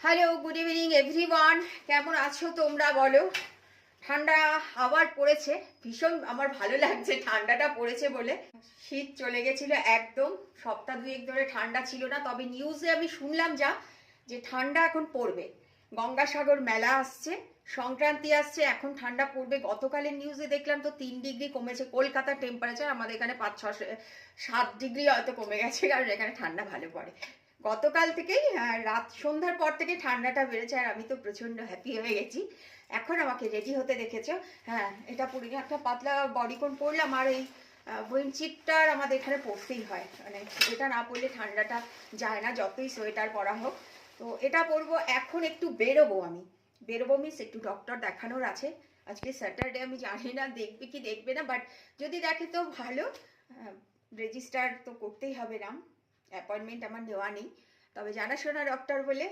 Hello, good evening everyone. কেমন আছো তোমরা বলো? ঠান্ডা আবার পড়েছে, ভীষণ আমার ভালো লাগছে ঠান্ডাটা পড়েছে বলে। শীত চলে গেছিল একদম, সপ্তাহ দুয়েক ধরে ঠান্ডা ছিল না। তবে নিউজে আমি শুনলাম যে ঠান্ডা এখন পড়বে। গঙ্গাসাগর মেলা আসছে, সংক্রান্তি আসছে, এখন ঠান্ডা পড়বে। গতকালের নিউজে দেখলাম তো 3 ডিগ্রি কমেছে কলকাতার টেম্পারেচার। আমাদের এখানে 5-6-7 ডিগ্রি হয়তো কমে গেছে, কারণ এখানে ঠান্ডা ভালো পড়ে। গতকাল থেকেই রাত সন্ধ্যার পর থেকে ঠান্ডাটা বেড়েছে, আর আমি তো প্রচন্ড হ্যাপি হয়ে গেছি। এখন আমাকে রেডি হতে দেখেছো। হ্যাঁ, এটা পরে একটা পাতলা বডিকন পরলাম, আর এই উইন্ডচিটটার আমাদের এখানে পরতেই হয়, মানে এটা না পরলে ঠান্ডাটা যায় না, যতই সোয়েটার পরা হোক। তো এটা পরবো। এখন একটু বেরোবো, আমি বেরোবো মিস একটু ডক্টর দেখানোর আছে। আজকে স্যাটারডে, আমি জানি না দেখবে কি দেখবে না, বাট যদি দেখে তো ভালো। রেজিস্টার তো করতেই হবে, নাম অ্যাপয়েন্টমেন্ট আমার নেওয়া নেই, তবে জানাশোনা ডক্টর বলে